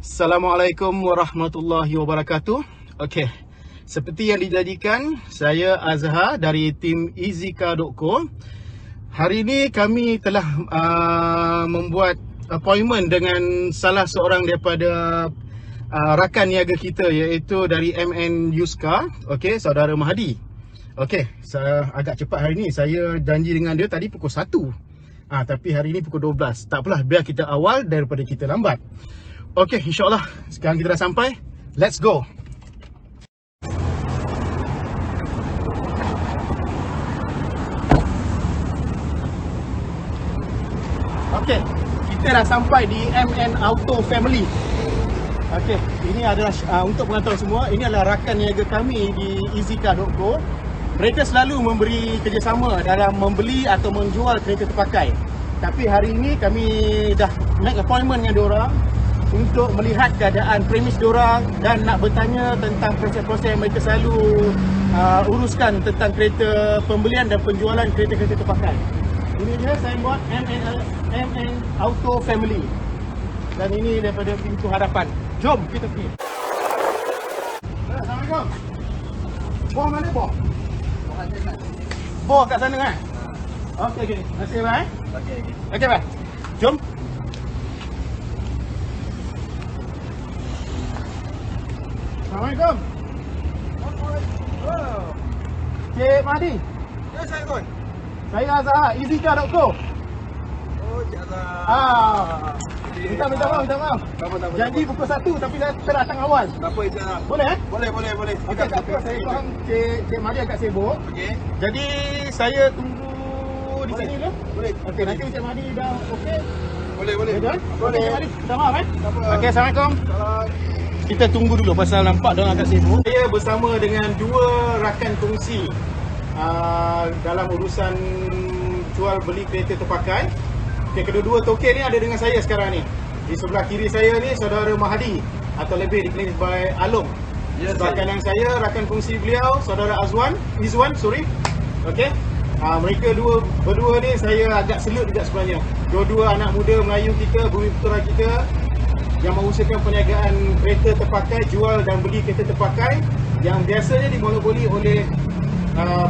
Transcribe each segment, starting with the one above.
Assalamualaikum warahmatullahi wabarakatuh. Okey, seperti yang dijanjikan, saya Azhar dari tim EasyCar.co. Hari ini kami telah membuat appointment dengan salah seorang daripada rakan niaga kita, iaitu dari MN Used Car. Okey, saudara Mahdi. Okey, saya agak cepat hari ini. Saya janji dengan dia tadi pukul 1. Tapi hari ini pukul 12. Tak apalah, biar kita awal daripada kita lambat. Okey, insyaAllah sekarang kita dah sampai. Let's go. Okey, kita dah sampai di MN Auto Family. Okey, ini adalah untuk pengetahuan semua, ini adalah rakan niaga kami di EasyCar.co. Mereka selalu memberi kerjasama dalam membeli atau menjual kereta terpakai. Tapi hari ini kami dah make appointment dengan diorang untuk melihat keadaan premis diorang dan nak bertanya tentang proses-proses yang mereka selalu uruskan tentang kereta pembelian dan penjualan kereta-kereta terpakai. Ini dia signboard MN Auto Family. Dan ini daripada pintu hadapan. Jom kita pergi. Assalamualaikum. Boh mana boh? Boh kat sana kan? Okey. Terima kasih bang. Okey bang. Jom. Assalamualaikum. Cik Mahdi. Ya, saya Kon. Saya Azhar, EasyCar.co. Oh, Cik Azhar. Minta maaf. Janji pukul 1 tapi dah datang awal. Tak apa, Cik Azhar. Boleh Boleh. Okey, tak apa. Saya faham Cik Mahdi agak sibuk. Okey. Jadi saya tunggu di sini dulu. Boleh. Okey, nanti Cik Mahdi dah okey. Boleh. Boleh. Boleh. Cik Mahdi, minta maaf Tak apa. Okey, Assalamualaikum. Salam. Kita tunggu dulu pasal nampak diorang agak sibuk. Saya bersama dengan dua rakan kongsi dalam urusan jual beli kereta terpakai. Okay, kedua-dua token ni ada dengan saya sekarang ni. Di sebelah kiri saya ni saudara Mahdi atau lebih dikenali sebagai Along. Ya, Sebelah kanan saya rakan kongsi beliau saudara Izwan. Okey. Mereka berdua ni saya agak selut juga sebenarnya. Dua-dua anak muda Melayu kita, bumi putera kita yang mengusahakan perniagaan kereta terpakai, jual dan beli kereta terpakai yang biasanya dimonopoli oleh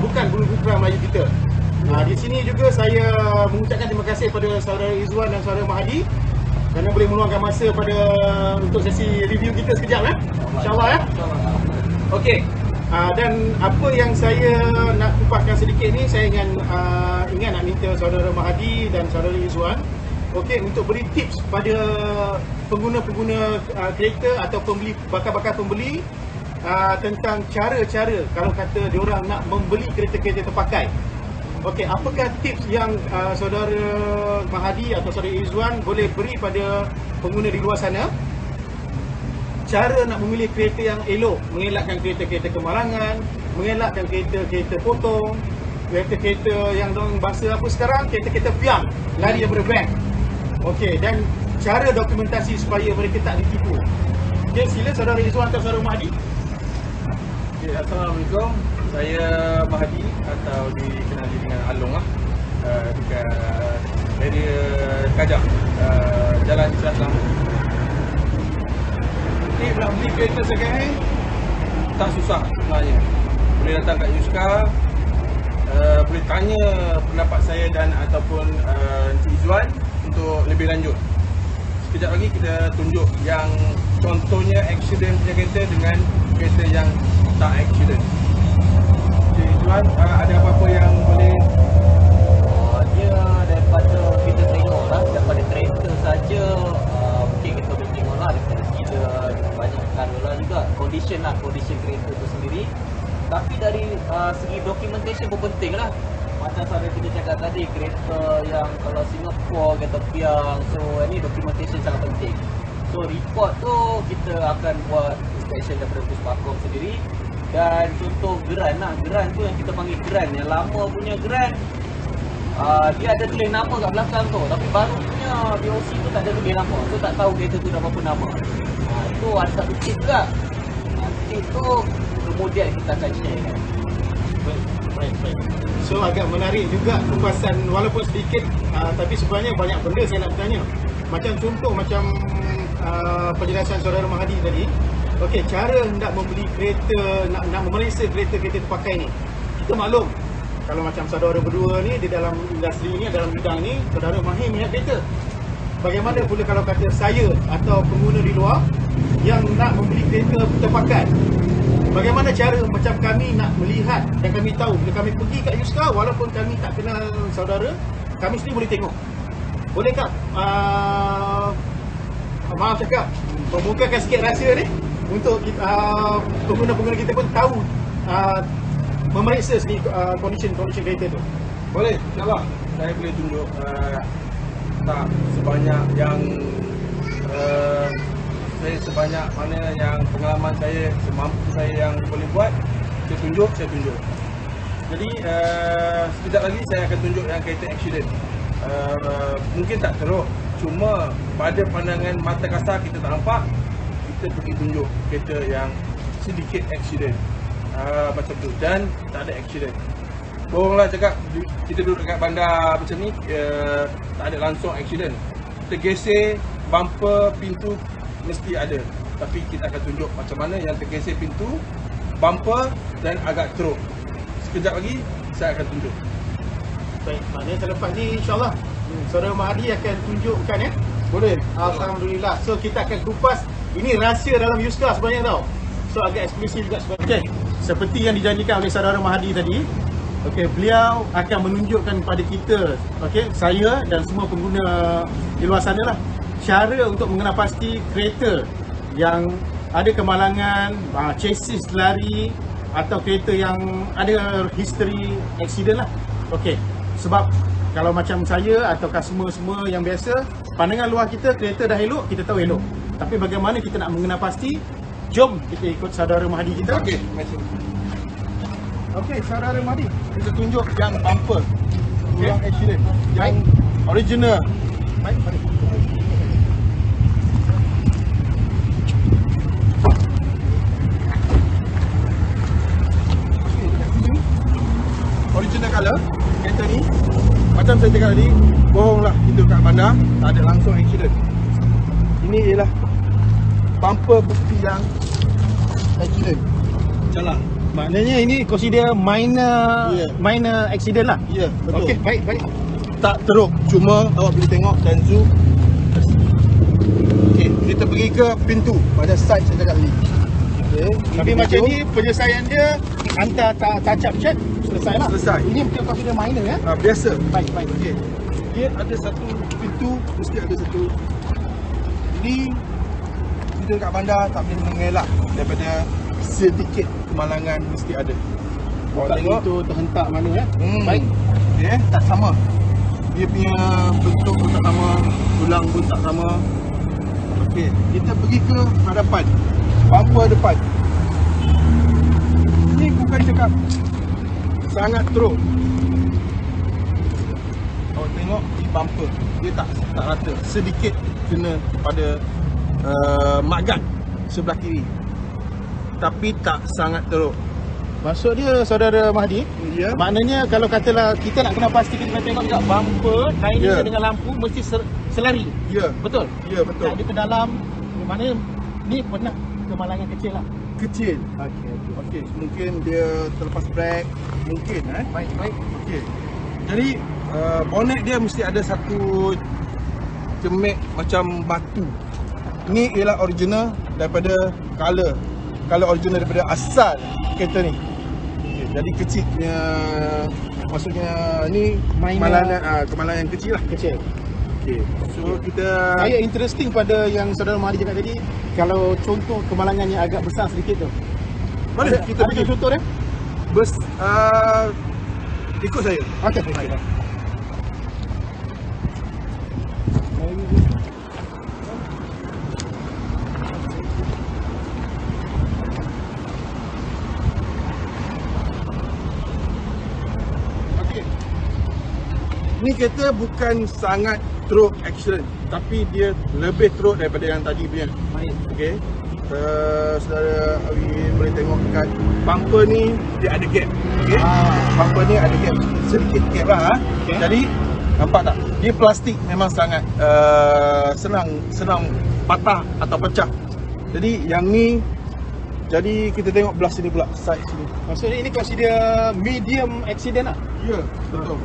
bukan bumi putera Melayu kita. Di sini juga saya mengucapkan terima kasih kepada saudara Izwan dan saudara Mahdi kerana boleh meluangkan masa untuk sesi review kita sekejap InsyaAllah Okey. Dan apa yang saya nak kupaskan sedikit ni, saya ingat nak minta saudara Mahdi dan saudara Izwan untuk beri tips pada pengguna-pengguna kereta atau bakal pembeli tentang cara-cara kalau kata diorang nak membeli kereta-kereta terpakai. Okey, apakah tips yang saudara Mahdi atau saudara Izwan boleh beri pada pengguna di luar sana? Cara nak memilih kereta yang elok, mengelakkan kereta-kereta kemalangan, mengelakkan kereta-kereta potong, kereta-kereta yang dorang bahasa apa sekarang, kereta-kereta piang, lari daripada bank. Okey, dan cara dokumentasi supaya mereka tak ditipu. Okey, sila saudara Izwan atau saudara Mahdi. Okay, Assalamualaikum. Saya Mahdi atau dikenali dengan Along dekat area Kajak, Jalan Islam Selangor. Ni nak beli kereta second hand tak susah sebenarnya. Boleh datang kat Used Car, boleh tanya pendapat saya dan ataupun Encik Izwan untuk lebih lanjut. Sekejap lagi kita tunjuk yang contohnya accident punya kereta dengan kereta yang tak accident. Encik Izwan, ada apa-apa yang boleh? Dia daripada kita tengok lah, daripada kereta saja mungkin kita boleh tengok lah daripada segi banyak perkara lah juga, condition kereta tu sendiri. Tapi dari segi documentation pun penting lah. Macam saudara kita cakap tadi, kereta yang kalau Singapore kereta piang, so ini documentation sangat penting. So report tu kita akan buat inspection daripada Puspakom sendiri. Dan contoh geran tu yang kita panggil geran, yang lama punya geran, dia ada tulis nama kat belakang tu, tapi baru punya VOC tu tak ada tulis nama, so tak tahu kereta tu dah berapa nama. Itu ada satu tip juga. Tip tu kemudian kita akan share kan. Baik. So agak menarik juga kupasan walaupun sedikit tapi sebenarnya banyak benda saya nak bertanya. Macam contoh penjelasan saudara Mahadi tadi. Okey, cara nak membeli kereta, nak memeriksa kereta-kereta terpakai ni. Kita maklum kalau macam saudara berdua ni di dalam industri ni, dalam bidang ni, saudara mahir minat kereta. Bagaimana pula kalau kata saya atau pengguna di luar yang nak membeli kereta terpakai? Bagaimana cara macam kami nak melihat dan kami tahu bila kami pergi kat Yuska, walaupun kami tak kenal saudara, kami sendiri boleh tengok. Bolehkah maaf cakap, membukakan sikit rahsia ni untuk pengguna-pengguna kita pun tahu memeriksa sendiri condition kereta tu? Boleh, insyaAllah saya boleh tunjuk tak sebanyak yang saya sebanyak mana yang pengalaman saya, semampu saya yang boleh buat, saya tunjuk. Jadi sekejap lagi saya akan tunjuk yang kereta accident. Mungkin tak teruk, cuma pada pandangan mata kasar kita tak nampak, kita pergi tunjuk kereta yang sedikit accident macam tu, dan tak ada accident. Boronglah cakap kita duduk dekat bandar macam ni, tak ada langsung accident. Tergeser bumper pintu mesti ada, tapi kita akan tunjuk macam mana yang tergeser pintu, bumper dan agak teruk. Sekejap lagi saya akan tunjuk. Baik, maknanya selepas ni insyaAllah saudara Mahadi akan tunjukkan ya? Boleh. Alhamdulillah. So kita akan kupas, ini rahsia dalam Yuska sebenarnya tau. So agak eksklusif juga sebenarnya. Okay, seperti yang dijanjikan oleh saudara Mahadi tadi, okay, beliau akan menunjukkan kepada kita, okay, saya dan semua pengguna di luar sana lah, cara untuk mengenal pasti kereta yang ada kemalangan, chassis lari atau kereta yang ada history accident lah. Okey, sebab kalau macam saya atau customer semua yang biasa, pandangan luar kita kereta dah elok, kita tahu elok. Tapi bagaimana kita nak mengenal pasti? Jom kita ikut saudara Mahadi kita. Okey, masuk. Okey, saudara Mahadi, Kita tunjuk yang bumper, Okay. yang accident, yang original. baik, mari. Original colour kereta ni, macam saya cakap tadi, bohonglah kita kat bandar, tak ada langsung accident. Ini ialah bumper bukti yang accident. Jalan. Maknanya ini consider minor Ya. minor accident lah. Ya, betul. Okey, baik. Tak teruk, cuma awak boleh tengok dan zoom. Okey, kita pergi ke pintu pada side saya cakap tadi. Okey, Tapi macam ni penyelesaian dia hantar touch-up check selesai lah. Selesai. Ini mungkin consider minor ya. Biasa. Baik. Okey. Dia ada satu pintu, mesti ada satu. Ini kita kat bandar tak boleh mengelak daripada sedikit kemalangan mesti ada. Bukan itu terhentak mana ya. Baik. Okey, tak sama. Dia punya bentuk pun tak sama, tulang pun tak sama. Okey, kita pergi ke hadapan. Bumper depan. Ini bukan cakap sangat teruk. Awak tengok di bumper, dia tak rata, sedikit kena pada maggat sebelah kiri. Tapi tak sangat teruk. Maksud dia saudara Mahdi, Ya. maknanya kalau katalah kita nak kena pasti kita tengok juga bumper kain Ya. dia dengan lampu mesti selari. Ya. Betul? Ya, betul. Tak ada ke dalam, maknanya ni pernah kemalangan kecil lah. Kecil. Okey. Okey, mungkin dia terlepas brake, mungkin Baik. Okey. Jadi bonet dia mesti ada satu cemik macam batu. Ni ialah original daripada color original daripada asal kereta ni. Okay, jadi kecil punya, maksudnya ni Minor. kemalangan kecil lah. Kecil. Okey. So kita Saya interesting pada yang saudara Mahdi cakap tadi, kalau contoh kemalangan yang agak besar sedikit tu. boleh kita ada pergi contoh dia? ikut saya. Okey. Ni kereta bukan sangat teruk accident, tapi dia lebih teruk daripada yang tadi punya. Baik. Okey. Saudara Awi boleh tengok dekat bumper ni dia ada gap. Okey. Bumper ni ada gap, sedikit gap lah. Okey. Jadi Nampak tak? Dia plastik memang sangat senang patah atau pecah. Jadi yang ni, jadi kita tengok belah sini pula, side sini. Maksudnya ini consider medium accident lah. Ya, betul.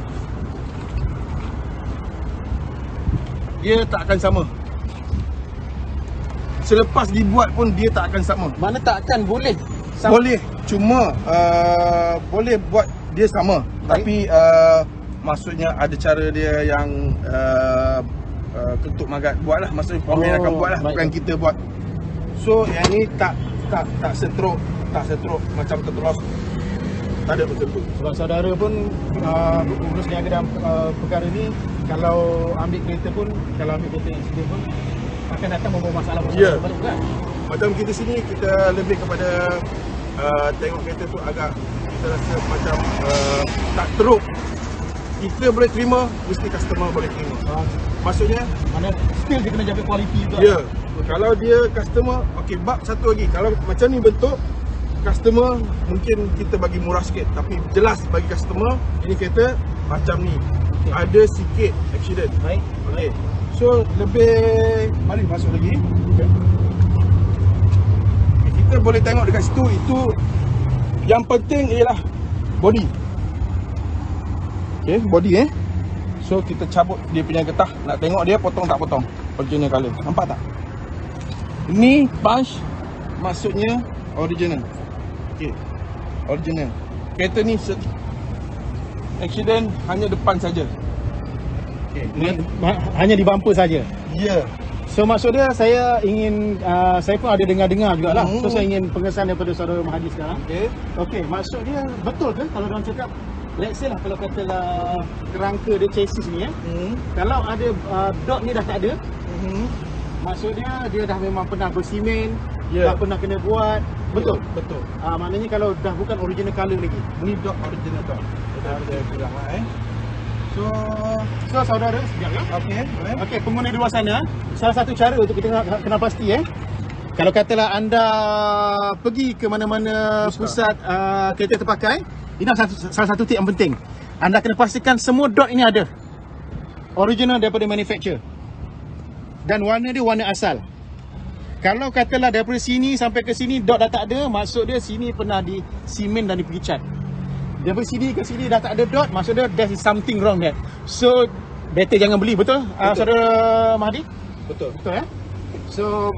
Dia tak akan sama. Selepas dibuat pun dia tak akan sama. Mana tak akan boleh. Boleh, cuma boleh buat dia sama. Baik. Tapi maksudnya ada cara dia yang Ketuk Magat buat lah. Maksudnya Pomen akan buat lah, baik. bukan kita buat. So yang ni tak setruk macam terteros. Tak ada betul tu. Sebab saudara pun urus niaga dalam perkara ni, kalau ambil kereta pun, kalau ambil kereta insiden pun akan datang membawa masalah Ya. balik kan. Macam kita sini, kita lebih kepada tengok kereta tu agak kita rasa macam tak teruk. Kita boleh terima, mesti customer boleh terima. Maksudnya, Mana still dia kena jaga kualiti juga. ya, kalau dia customer, okey, bab satu lagi. Kalau macam ni bentuk, customer mungkin kita bagi murah sikit, tapi jelas bagi customer ini kereta macam ni. Okey. Ada sikit accident. Baik. Okey. So lebih, mari masuk lagi. Okay, kita boleh tengok dekat situ, itu yang penting ialah body. Okey, body So kita cabut dia punya getah, nak tengok dia potong tak potong. Original colour. Nampak tak? Ini punch, maksudnya original. Okey. Original. Kereta ni accident hanya depan saja. Okey. Ni Hanya di bumper saja. ya. So maksud dia, saya ingin saya pun ada dengar-dengar jugalah. Hmm. So saya ingin pengesahan daripada saudara Mahadi sekarang. Okey. Okey, maksud dia betul ke kalau orang cakap, let's say lah, kalau katalah kerangka dia chassis ni kalau ada dot ni dah tak ada, maksud dia dah memang pernah bersimen, Ya. dah pernah kena buat. Betul. Betul. Maknanya kalau dah bukan original colour lagi. Ni dot original dot. Kita ada bilang lah So saudara, sekejap ya. Okey, boleh. Okey, pengguna di luar sana, salah satu cara untuk kita kena pasti kalau katalah anda pergi ke mana-mana pusat kereta terpakai, ini salah satu tip yang penting. Anda kena pastikan semua dot ini ada original daripada manufacturer, dan warna dia warna asal. Kalau katalah daripada sini sampai ke sini dot dah tak ada, maksud dia sini pernah di simen dan dipergi cat. Daripada sini ke sini dah tak ada dot, maksud dia there is something wrong there. So better jangan beli, betul? Betul. Saudara Mahdi? Betul. Betul So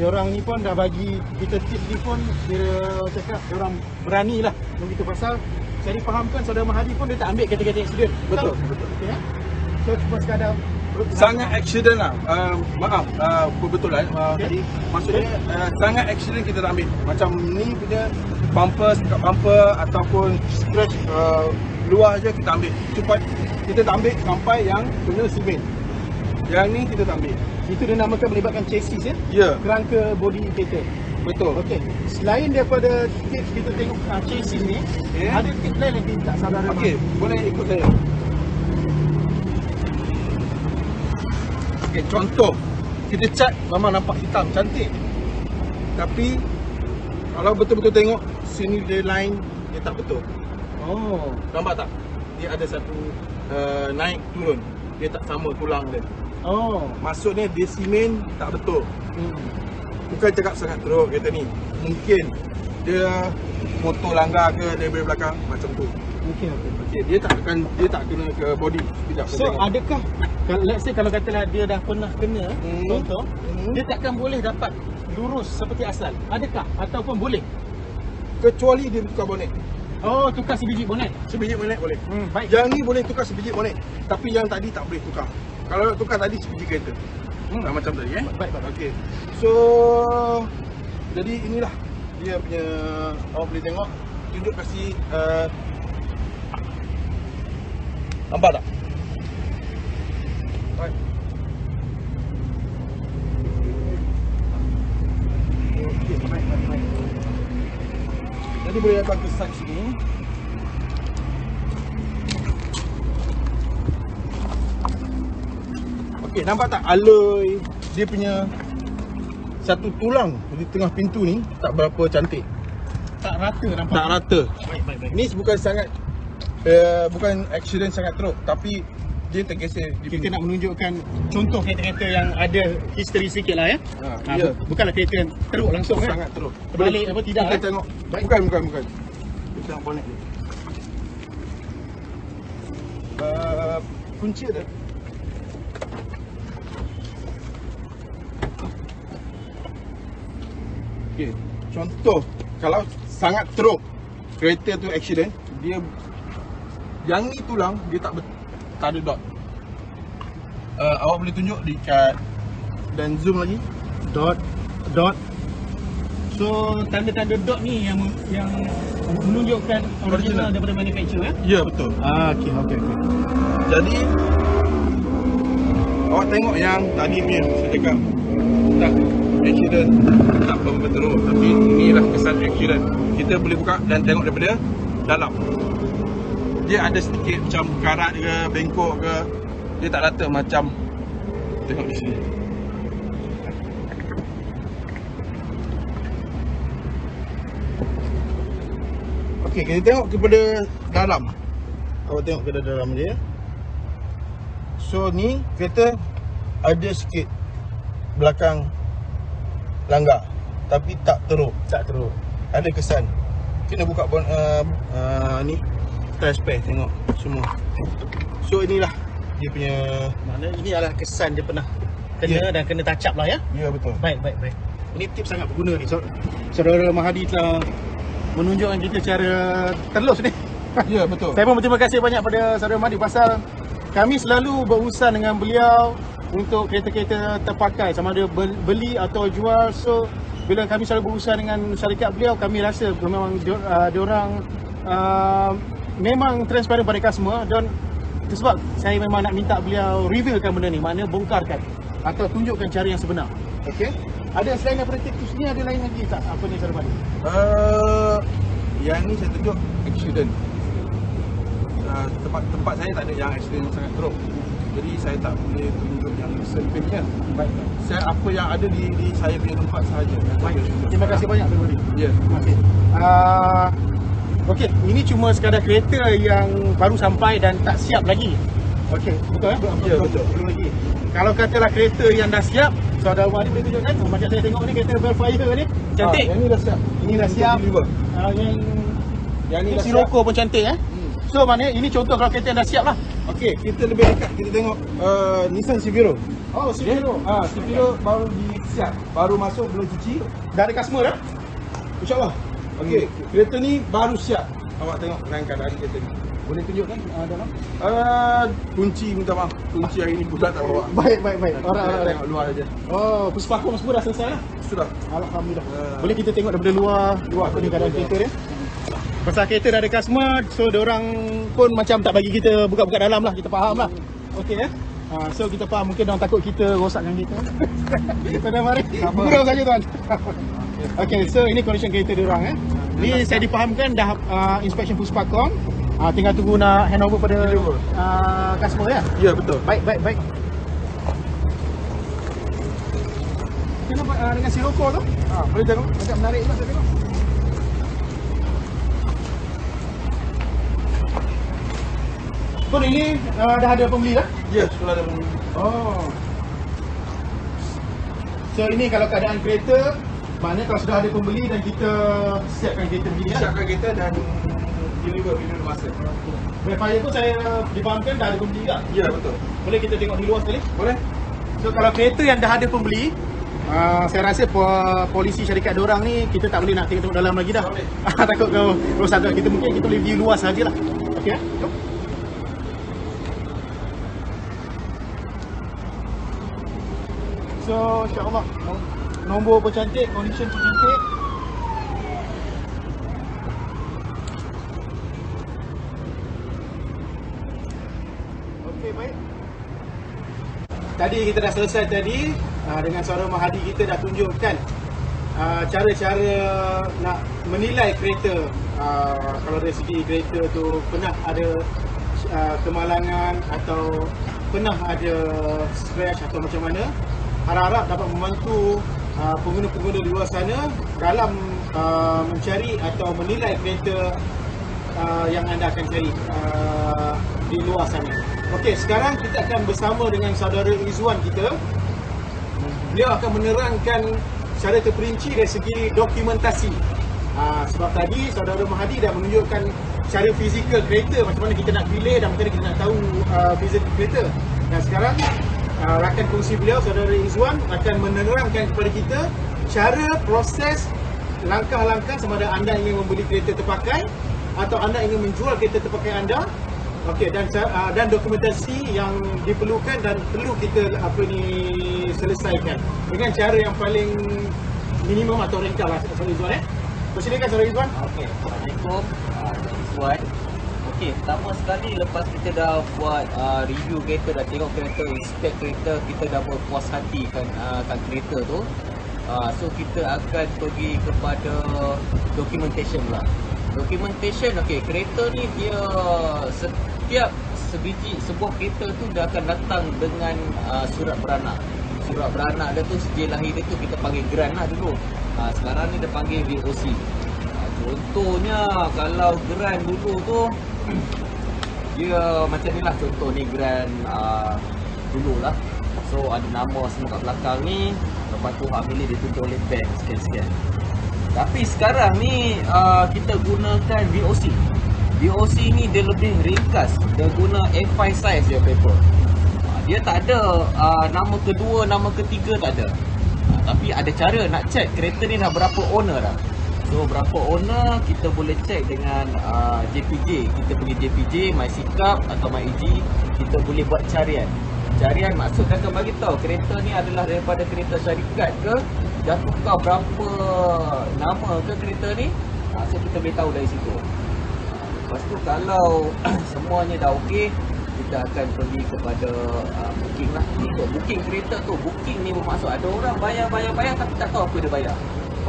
diorang ni pun dah bagi kita tips ni pun, dia cakap diorang berani lah begitu, pasal saya difahamkan saudara Mahdi pun dia tak ambil kereta-kereta accident. Betul. Okay, So cuma sekadar Sangat accident lah. Maaf, kebetulan Okey. tadi maksudnya sangat accident kita tak ambil. Macam ni punya bumper, dekat bumper ataupun scratch luar je kita ambil. Cepat kita tak ambil sampai yang kena simen. Yang ni kita tak ambil. itu dinamakan melibatkan chassis Ya, kerangka body kereta. betul. Okey, selain daripada tips kita tengok chassis ni, Okey. ada tips lain lagi tak saudara? Okey, boleh ikut saya. Okey, contoh kita cat memang nampak hitam, cantik. Tapi kalau betul-betul tengok sini dia line dia tak betul. Oh, Nampak tak? Dia ada satu naik turun. Dia tak sama tulang dia. oh. Maksudnya dia simen tak betul. Bukan cakap sangat teruk kereta ni. Mungkin dia motor langgar ke daripada belakang macam tu. Okey. Okey, dia tak kena ke body. Sekejap saya So tengok. adakah let's say kalau katalah dia dah pernah kena, contoh, dia takkan boleh dapat lurus seperti asal. Adakah ataupun boleh? Kecuali dia tukar bonet. Oh, tukar sebiji bonet. Sebiji bonet boleh. Baik. Yang ni boleh tukar sebiji bonet. Tapi yang tadi tak boleh tukar. Kalau nak tukar tadi sebiji kereta. Macam tadi Baik. Okey. So jadi inilah dia punya, awak boleh tengok, tunjuk kasih nampak tak? Right. Okey, baik. Jadi boleh datang ke side sini. Okey, nampak tak alloy dia punya satu tulang di tengah pintu ni tak berapa cantik. Tak rata nampak. Tak rata. Baik. Ni bukan sangat bukan accident sangat teruk, tapi dia tergeser. Kita nak menunjukkan contoh kereta-kereta yang ada history sedikit lah ya. Ya. Bukanlah kereta yang teruk langsung kan. Sangat teruk. Terbalik apa tidak Kita lah. tengok. Bukan. Kita tengok bonet dia. Kunci ada. Okey, contoh kalau sangat teruk kereta tu accident, dia yang ni tulang dia tak ada dot. Awak boleh tunjuk dekat dan zoom lagi. Dot. So tanda-tanda dot ni yang menunjukkan original daripada manufacturer ya. Ya, betul. Okey. Jadi awak tengok yang tadi punya saya cakap tak accident, tak apa teruk, tapi inilah kesan accident. Kita boleh buka dan tengok daripada dalam. Dia ada sedikit macam karat ke, bengkok ke. Dia tak rata macam tengok di sini. Okey, kita tengok kepada dalam. Awak tengok kepada dalam dia. So ni kereta ada sikit belakang langgar, tapi tak teruk. Ada kesan. Kena buka ni tire spare, tengok semua. So inilah dia punya, Maknanya ini adalah kesan dia pernah kena dan kena touch up lah ya. ya betul. Baik. Ini tips sangat berguna ni. Saudara Mahadi telah menunjukkan kita cara terlus ni. Ya betul. Saya pun berterima kasih banyak pada saudara Mahdi pasal kami selalu berurusan dengan beliau untuk kereta-kereta terpakai, sama ada beli atau jual. So bila kami selalu berurusan dengan syarikat beliau, kami rasa memang diorang memang transparent pada customer, dan itu sebab saya memang nak minta beliau revealkan benda ni, maknanya bongkarkan atau tunjukkan cara yang sebenar. Okey. Ada selain daripada tips ni, ada lain lagi tak apa ni saudara Mahdi? Yang ni saya tunjuk accident. Tempat saya tak ada yang accident yang sangat teruk. Jadi saya tak boleh tunjuk yang selebihnya. Baik. Saya apa yang ada di saya punya tempat sahaja. Baik. Terima kasih banyak saudara Mahdi. Ya. Okey. Okey, ini cuma sekadar kereta yang baru sampai dan tak siap lagi. Okey, betul Ya, betul. Belum lagi. Kalau katalah kereta yang dah siap, saudara Mahdi boleh tunjukkan. Macam saya tengok ni kereta Velfire ni, cantik. Yang ni dah siap. Ini dah siap. Deliver. Yang ni ni dah Sirocco pun cantik So maknanya ini contoh kalau kereta yang dah siap lah. Okey, kita lebih dekat kita tengok Nissan Silvero. Oh, Silvero. Silvero baru disiap, baru masuk belum cuci. Dah ada customer dah? InsyaAllah. Okey, kereta ni baru siap. Awak tengok dengan keadaan kereta ni. Boleh tunjukkan dalam? Kunci minta maaf. Kunci hari ni pula tak bawa. Baik. Kita tengok luar aja. Oh, Puspakom semua dah selesai lah. Sudah. Alhamdulillah. Boleh kita tengok daripada luar apa ni keadaan kereta dia. Pasal kereta dah ada customer, so diorang pun macam tak bagi kita buka-buka dalam lah, kita faham lah. Okey so kita faham, mungkin diorang takut kita rosakkan kereta. Pada mari, gurau saja tuan. Okey, so ini condition kereta diorang Ni saya difahamkan dah inspection Puspakom. Tinggal tunggu nak handover pada customer ya? Ya, betul. Baik. Kenapa dengan Sirocco tu? Boleh tengok, agak menarik juga saya tengok. So ini dah ada pembeli dah? Ya, sudah ada pembeli. Oh. So ini kalau keadaan kereta, maknanya kalau sudah ada pembeli dan kita siapkan kereta begini Siapkan kereta dan deliver masa. Velfire pun saya difahamkan dah ada pembeli juga. Ya, betul. Boleh kita tengok di luar sekali? Boleh? So kalau kereta yang dah ada pembeli, saya rasa polisi syarikat diorang ni kita tak boleh nak tengok dalam lagi dah. Takut kau rosak kita, mungkin kita boleh view luar sajalah. Okey jom. So insya-Allah nombor pun cantik, condition pun cantik. Okey, baik. Tadi kita dah selesai dengan saudara Mahadi, kita dah tunjukkan cara-cara nak menilai kereta. Kalau dari segi kereta tu pernah ada kemalangan atau pernah ada scratch atau macam mana, harap-harap dapat membantu pengguna-pengguna di luar sana dalam mencari atau menilai kereta yang anda akan cari di luar sana. Okey, sekarang kita akan bersama dengan saudara Izwan kita. Beliau akan menerangkan secara terperinci dari segi dokumentasi. Sebab tadi saudara Mahadi dah menunjukkan secara fizikal kereta, macam mana kita nak pilih dan macam mana kita nak tahu fizikal kereta. Dan sekarang rakan kongsi beliau, saudara Izwan, akan menerangkan kepada kita cara proses langkah-langkah sama ada anda ingin membeli kereta terpakai atau anda ingin menjual kereta terpakai anda. Okey, dan dokumentasi yang diperlukan dan perlu kita selesaikan dengan cara yang paling minimum atau ringkas lah, saudara Izwan. Persilakan saudara Izwan. Okey, Assalamualaikum. Izwan. Okey, pertama sekali lepas kita dah buat review kereta, dah tengok kereta, inspect kereta, kita dah berpuas hati kan kereta tu. So kita akan pergi kepada documentation lah. Documentation, okey, kereta ni dia setiap sebuah kereta tu dah akan datang dengan surat beranak. Surat beranak dia tu, sijil lahir dia tu kita panggil grant lah dulu. Sekarang ni dia panggil VOC. Contohnya kalau grant dulu tu dia macam ni lah, contoh ni grant dulu lah. So ada nama semua kat belakang ni, lepas tu hak milik ditunjuk oleh bank sekian-sekian. Tapi sekarang ni kita gunakan VOC. VOC ni dia lebih ringkas. Dia guna A5 size je paper. Dia tak ada nama kedua, nama ketiga tak ada. Tapi ada cara nak check kereta ni dah berapa owner dah. So berapa owner kita boleh check dengan JPJ. Kita pergi JPJ, MySikap atau MyEG, kita boleh buat carian. Carian maksud dia akan bagi tahu kereta ni adalah daripada kereta syarikat ke, dah tukar berapa nama ke kereta ni. So kita boleh tahu dari situ. Lepas tu kalau semuanya dah okey, kita akan pergi kepada booking lah. Untuk booking kereta tu, booking ni bermaksud ada orang bayar tapi tak tahu apa dia bayar.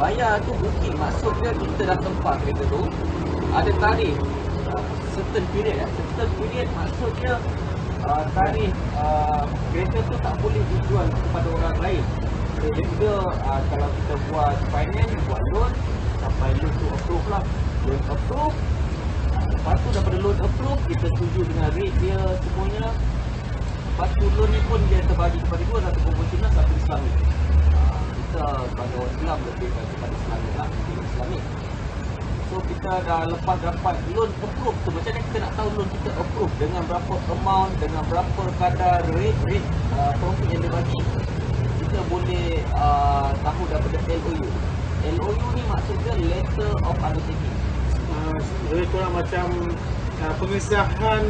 Bayar tu booking, maksud dia kita dah tempah kereta tu, ada tarikh certain period. Certain period maksudnya tarikh kereta tu tak boleh dijual kepada orang lain. Sehingga kalau kita buat finance, buat loan, sampai loan tu approve lah. Loan approve, lepas tu daripada loan approve, kita setuju dengan rate dia semuanya. Lepas tu loan ni pun dia terbagi kepada dua, satu konvensional, satu Islamic. Kita sebagai orang Islam lebih kepada Islamic lah, Islamic. So kita dah lepas dapat loan approve tu, macam mana kita nak tahu loan kita approve, dengan berapa amount, dengan berapa kadar rate profit yang dia bagi. Kita boleh tahu daripada LOU. LOU ni maksudnya Letter of Undertaking. Lebih kurang macam pengesahan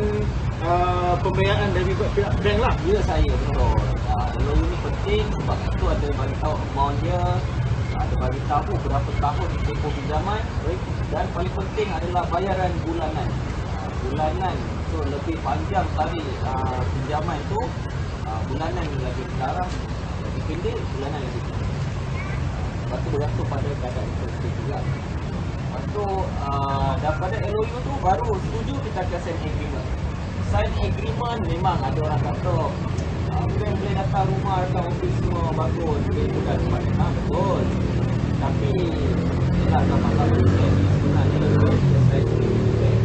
pembiayaan dari pihak bank lah. Ya, saya betul. LOU ni penting sebab itu ada bagi tahu amount dia, ada bagi tahu berapa tahun tempoh pinjaman, dan paling penting adalah bayaran bulanan. Bulanan, so lebih panjang tarikh pinjaman tu, bulanan lagi sekarang lebih pendek, bulanan lebih pendek. Lepas tu bergantung pada keadaan kita juga. Lepas tu daripada LOU tu baru setuju kita akan sign agreement. Sign agreement memang ada orang kata bank boleh datang rumah, datang office semua bagus, boleh juga tempat datang, betul. Tapi yelah, sama-sama kita sebenarnya sign agreement.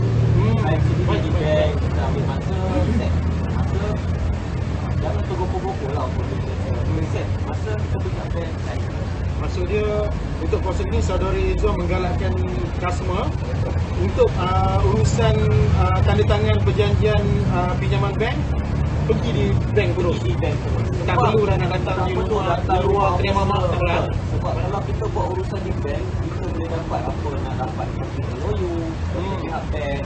Sign agreement, kita ambil masa, set masa. Jangan tergopoh-gopoh lah untuk set masa, kita buka bank sign. Maksud dia untuk proses ni saudara Izwan menggalakkan customer untuk urusan tanda tangan perjanjian pinjaman bank, pergi di bank dulu. Tak perlu dah nak datang di luar kedai mamak tak perlu. Sebab kalau kita buat urusan di bank, kita boleh dapat apa nak dapat LOU, pihak bank.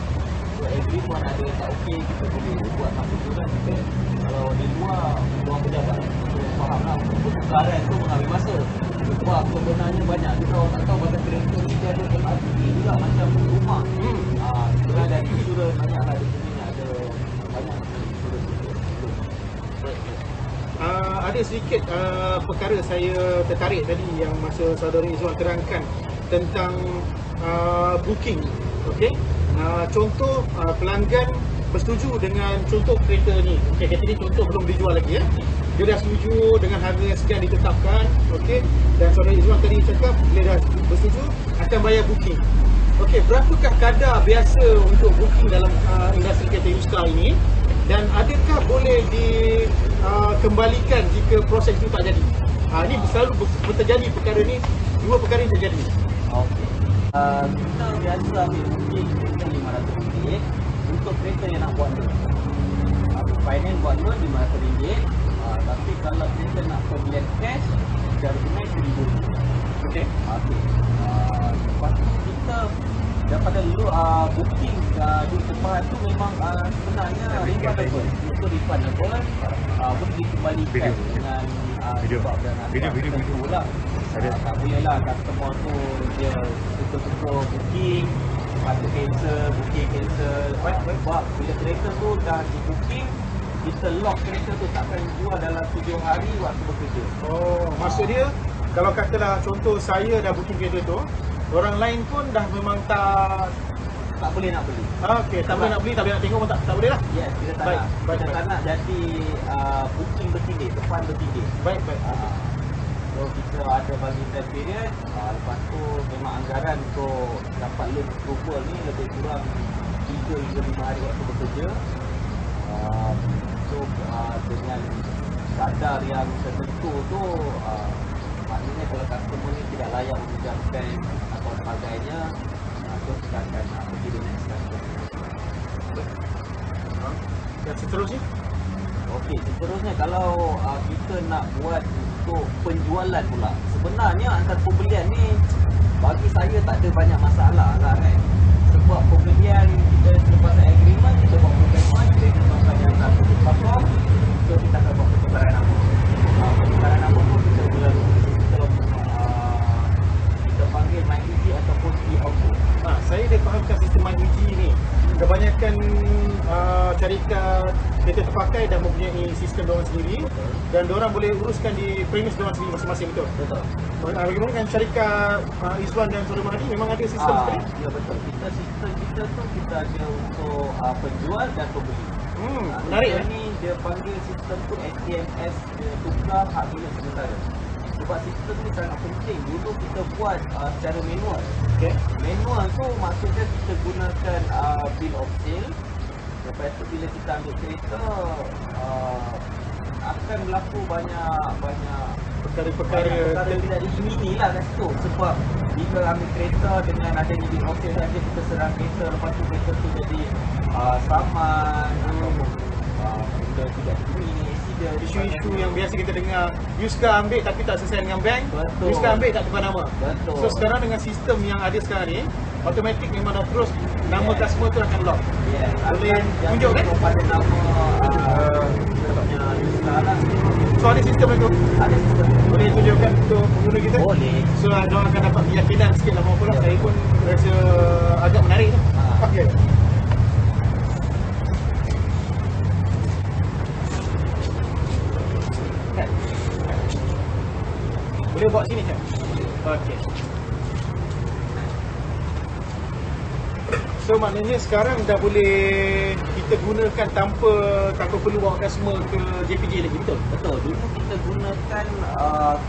So agreement ada tak okey, kita boleh buat apa juga di bank. Kalau di luar pejabat, kita faham lah, pertukaran tu mengambil masa. Sebab sebenarnya banyak kita orang tak tahu pasal kereta ni dia ada MRT juga macam rumah. Sebenarnya dari insurans banyak lah di sini, ada banyak insurans. Ada sedikit perkara saya tertarik tadi yang masa saudara Izwan terangkan tentang booking. Okey. Contoh pelanggan bersetuju dengan contoh kereta ni. Okey, kereta ni contoh belum dijual lagi ya. Dia dah setuju dengan harga yang sekian ditetapkan. Okey. Dan saudara Izwan tadi cakap dia dah bersetuju akan bayar booking. Okey, berapakah kadar biasa untuk booking dalam industri kereta used car ini? Dan adakah boleh dikembalikan jika proses itu tak jadi? Ini selalu terjadi perkara ni, dua perkara yang terjadi. Okey. Kita biasa ambil booking kereta RM500 untuk kereta yang nak buat loan. Finance buat loan RM500. Tapi kalau kita nak pembelian cash, cara tunai RM1,000. Okey. Okey. Lepas tu kita daripada booking di tempat tu memang sebenarnya refundable. Itu refundable. Boleh dikembalikan dengan sebab video pula. Tak boleh lah customer tu dia betul-betul booking, lepas tu cancel. Sebab bila kereta tu dah di booking, kita lock kereta tu takkan jual dalam 7 hari waktu bekerja. Maksud dia kalau katalah contoh saya dah booking kereta tu, orang lain pun dah memang tak boleh nak beli. Okey, tak boleh nak beli, tak boleh nak tengok pun tak boleh lah. Yes, kita tak nak. Kita tak nak jadi booking bertindih, depan bertindih. Baik. So kita ada bagi time period, lepas tu memang anggaran untuk dapat loan approval ni lebih kurang 3 hingga 5 hari waktu bekerja. So dengan kadar yang tertentu tu, maknanya kalau customer ni tidak layak menunjukkan atau sebagainya, so kita akan pergi the next customer. Dan seterusnya? Okey, seterusnya kalau kita nak buat untuk penjualan pula, sebenarnya antara pembelian ni bagi saya tak ada banyak masalah lah kan. Sebab pembelian kita selepas agreement, kita buat pembelian, kita sampai yang satu platform, so kita akan buat pertukaran nama. Pertukaran nama pun kita boleh kita panggil MyEasy ataupun e-auto. Saya dah fahamkan sistem MyEasy ni. Kebanyakan syarikat kereta terpakai dah mempunyai sistem diorang sendiri. Betul. Dan diorang boleh uruskan di premis diorang sendiri masing-masing, betul? Betul. Bagaimana dengan syarikat Izwan dan Saudara Mahdi, memang ada sistem seperti ini? Ya betul. Sistem kita tu kita ada untuk penjual dan pembeli. Menarik ya. Ini dia panggil sistem tu STMS, dia tukar hak milik sementara. Sebab sistem ni sangat penting. Dulu kita buat secara manual. Okay. Manual tu maksudnya kita gunakan bill of sale. Lepas tu bila kita ambil kereta, akan berlaku banyak Perkara-perkara tidak diimini lah kat situ. Sebab bila ambil kereta dengan adanya bill of sale saja, kita serang kereta, lepas tu kereta tu jadi saman ataupun benda tidak diimini, accident, isu-isu yang biasa kita dengar, Yuska ambil tapi tak selesai dengan bank. Betul. Yuska ambil tak tukar nama. Betul. So sekarang dengan sistem yang ada sekarang ni, automatik memang dah terus nama customer tu akan lock. Boleh tunjuk kan? Pada nama Yuska lah. So ada sistem itu. Ada sistem. Boleh tunjukkan untuk pengguna kita? Boleh. So diorang akan dapat keyakinan sikit lah maupun saya pun rasa agak menarik tu. Okey. Boleh bawa sini kan? Okey. So maknanya sekarang dah boleh kita gunakan tanpa perlu bawa customer ke JPJ lagi, betul? Betul. Dulu kita gunakan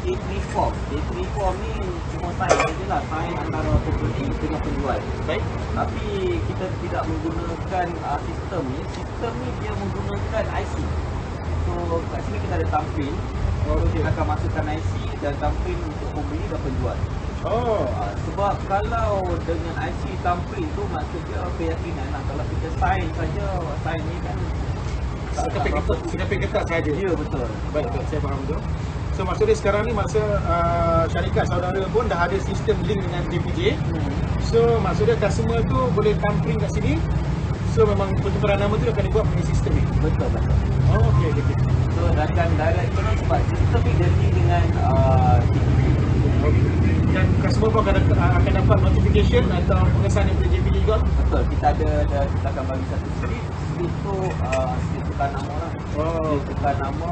K3 form. K3 form ni cuma sign je lah. Sign antara pembeli dengan penjual. Baik. Tapi kita tidak menggunakan sistem ni. Sistem ni dia menggunakan IC. So kat sini kita ada tampil. Kita akan masukkan IC dan tampil untuk pembeli dan penjual. Sebab kalau dengan IC tampil tu maksudnya keyakinan lah. Kalau kita sign saja, sign ni kan Kita ketat saja. Ya betul. Baik, saya faham betul. So maksudnya sekarang ni masa syarikat saudara pun dah ada sistem link dengan JPJ. So maksudnya customer tu boleh tampil kat sini. So memang pertukaran nama tu akan dibuat dengan sistem ni. Betul. Okey. So akan direct terus sebab sistem ni dia link dengan JPJ. Dan customer pun akan dapat notification atau pengesahan daripada JPJ juga. Betul, kita akan bagi satu slip tu slip tukar nama lah. Slip tukar nama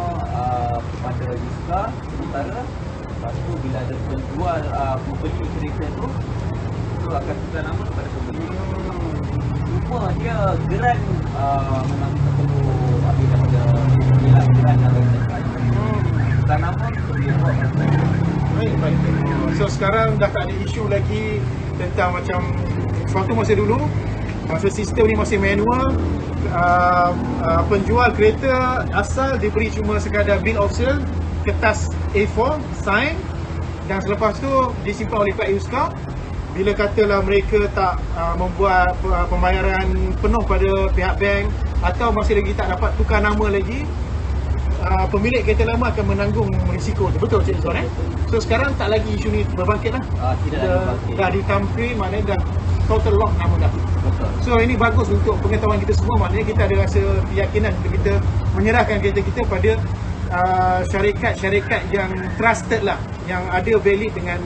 kepada Yuska sementara. Lepas tu bila ada penjual pembeli kereta tu akan tukar nama kepada pembeli. Cuma dia geran memang kita perlu ambil daripada geran yang lain. Tukar nama kita boleh buat. Baik. So sekarang dah tak ada isu lagi tentang macam waktu masa dulu, masa sistem ni masih manual, penjual kereta asal diberi cuma sekadar bill of sale, kertas A4, sign, dan selepas tu disimpan oleh pihak Yuska. Bila katalah mereka tak membuat pembayaran penuh pada pihak bank atau masih lagi tak dapat tukar nama lagi, pemilik kereta lama akan menanggung risiko tu. Betul Cik Izwan So sekarang tak lagi isu ni berbangkit lah. Tidak lagi berbangkit. Dah ditampil, maknanya dah total lock nama dah. Betul. So ini bagus untuk pengetahuan kita semua, maknanya kita ada rasa keyakinan untuk kita menyerahkan kereta kita pada syarikat-syarikat yang trusted lah, yang ada valid dengan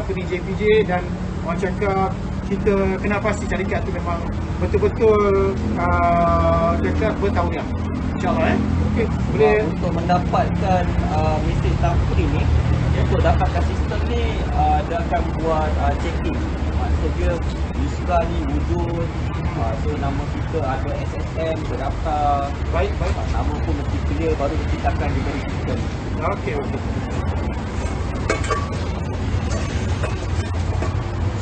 JPJ, dan orang cakap kita kena pasti syarikat tu memang betul-betul cakap bertauliah. InsyaAllah Okey, boleh. Untuk mendapatkan mesej tampil ni, untuk dapatkan sistem ni, dia akan buat checking. Maksud dia Yuska ni wujud, so nama kita ada SSM terdaftar, Baik. nama pun mesti clear, baru kita akan diberi sistem. Okey.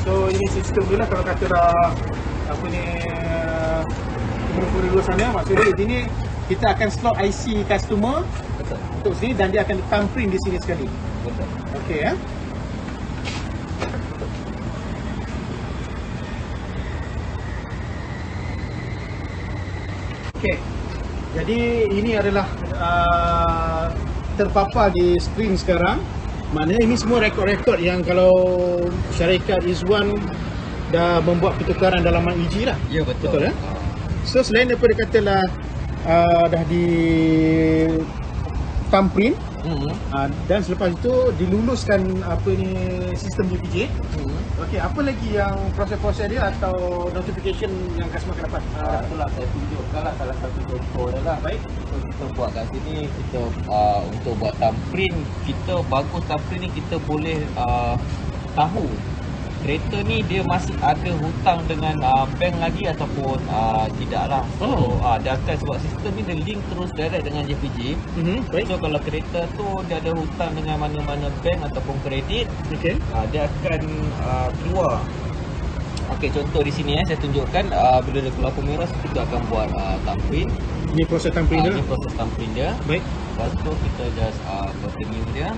So ini sistem dia lah, kalau kata dah apa ni pengguna-pengguna luar sana, maksudnya di sini kita akan slot IC customer Betul. untuk sini dan dia akan thumbprint di sini sekali. Betul. Okey ya. Okey. Jadi ini adalah terpapar di skrin sekarang. Maknanya ini semua rekod-rekod yang kalau syarikat Izwan dah membuat pertukaran dalaman EG lah. Ya, betul. Betul ya? So selain daripada katalah dah di thumbprint, dan selepas itu diluluskan apa ni sistem JPJ. Okey, apa lagi yang proses-proses dia atau notification yang customer akan dapat? Itulah saya tunjukkan lah salah satu contoh dia lah. Baik. So kita buat kat sini, kita untuk buat thumbprint, kita bagus thumbprint ni kita boleh tahu kereta ni dia masih ada hutang dengan bank lagi ataupun tidak lah. So dia akan, sebab sistem ni dia link terus direct dengan JPJ. Baik. So kalau kereta tu dia ada hutang dengan mana-mana bank ataupun kredit, Okey. dia akan keluar. Okey, contoh di sini saya tunjukkan bila dia keluar lampu merah, kita akan buat thumbprint. Ini proses thumbprint dia. Ini proses thumbprint dia. Baik. Lepas tu kita just continue dia.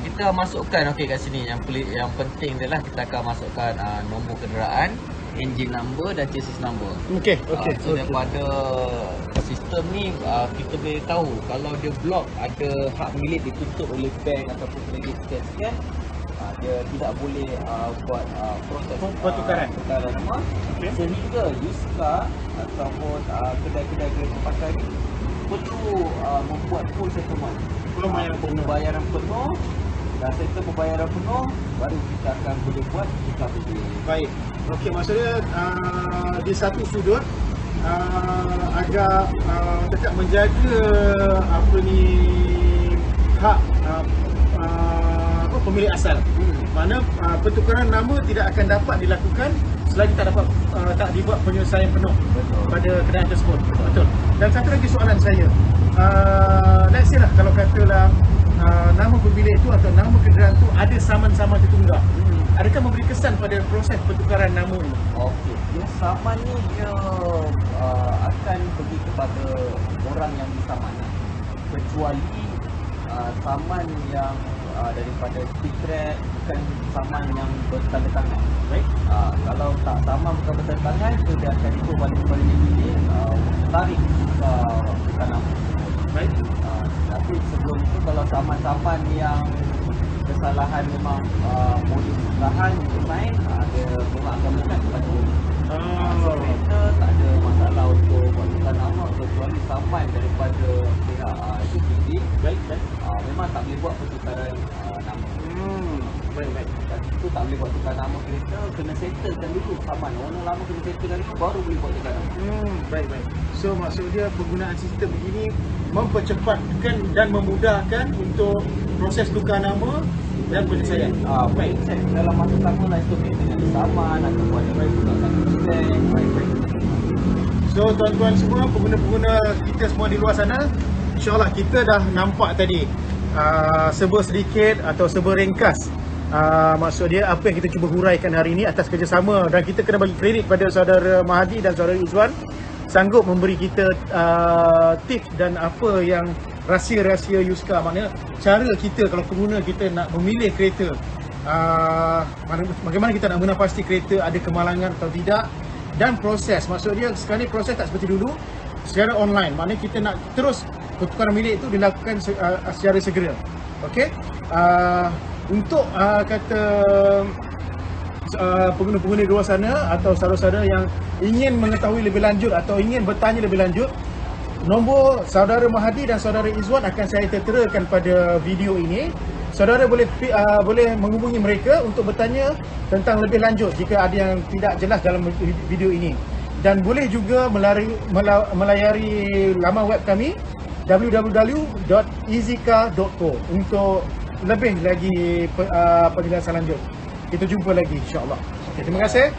Kita masukkan kat sini yang penting adalah kita akan masukkan nombor kenderaan, engine number dan chassis number. Okey. So daripada sistem ni kita boleh tahu kalau dia block, ada hak milik ditutup oleh bank ataupun kredit sekian, dia tidak boleh buat proses pertukaran nama. Sehingga Yuska ataupun kedai-kedai kereta pakai ni perlu membuat full settlement, pembayaran penuh, dan setelah pembayaran penuh baru kita akan boleh buat tukar beli. Baik. Okey, maksudnya di satu sudut agak tetap menjaga apa ni hak pemilik asal. Mana pertukaran nama tidak akan dapat dilakukan selagi tak dibuat penyelesaian penuh. Betul. Pada kenderaan tersebut. Betul. Dan satu lagi soalan saya. Let's say lah kalau katalah nama pemilik itu atau nama kenderaan tu ada saman-saman tertunggak. Adakah memberi kesan pada proses pertukaran nama ini? Okey, dia saman ni dia akan pergi kepada orang yang disamankan. Kecuali saman yang daripada secret, bukan saman yang bertanda tangan. Baik. Kalau tak saman bukan bertanda tangan, so dia akan ikut balik kepada JPJ, tarik bukan nama. Baik. Tapi sebelum itu kalau saman-saman yang kesalahan memang boleh tahan untuk main, dia memang akan menekan kepada kereta, tak ada masalah untuk buat tukar nama kecuali saman daripada pihak JPJ. Baik. Memang tak boleh buat pertukaran nama. Baik. Dan itu tak boleh buat tukar nama kereta, kena settlekan dulu saman. Owner lama kena settlekan dulu baru boleh buat tukar nama. Baik. So maksud dia penggunaan sistem begini mempercepatkan dan memudahkan untuk proses tukar nama dan penyelesaian. Baik. Dalam masa sama lah itu dengan saman ataupun ada baik gunakan bank. Baik. So tuan-tuan semua, pengguna-pengguna kita semua di luar sana, InsyaAllah kita dah nampak tadi serba sedikit atau serba ringkas Maksud dia apa yang kita cuba huraikan hari ini atas kerjasama, dan kita kena bagi kredit pada saudara Mahdi dan saudara Izwan sanggup memberi kita tips dan apa yang rahsia-rahsia Yuska, maknanya cara kita kalau pengguna kita nak memilih kereta, bagaimana kita nak menapasti kereta ada kemalangan atau tidak, dan proses. Maksud dia sekarang ni proses tak seperti dulu secara online, maknanya kita nak terus pertukaran milik itu dilakukan secara segera. Okey, untuk kata pengguna-pengguna di luar sana atau saudara-saudara yang ingin mengetahui lebih lanjut atau ingin bertanya lebih lanjut, nombor saudara Mahdi dan saudara Izwan akan saya terterakan pada video ini. Saudara boleh menghubungi mereka untuk bertanya tentang lebih lanjut jika ada yang tidak jelas dalam video ini. Dan boleh juga melayari laman web kami www.easycar.co untuk lebih lagi penjelasan lanjut. Kita jumpa lagi insya-Allah. Okay, terima kasih.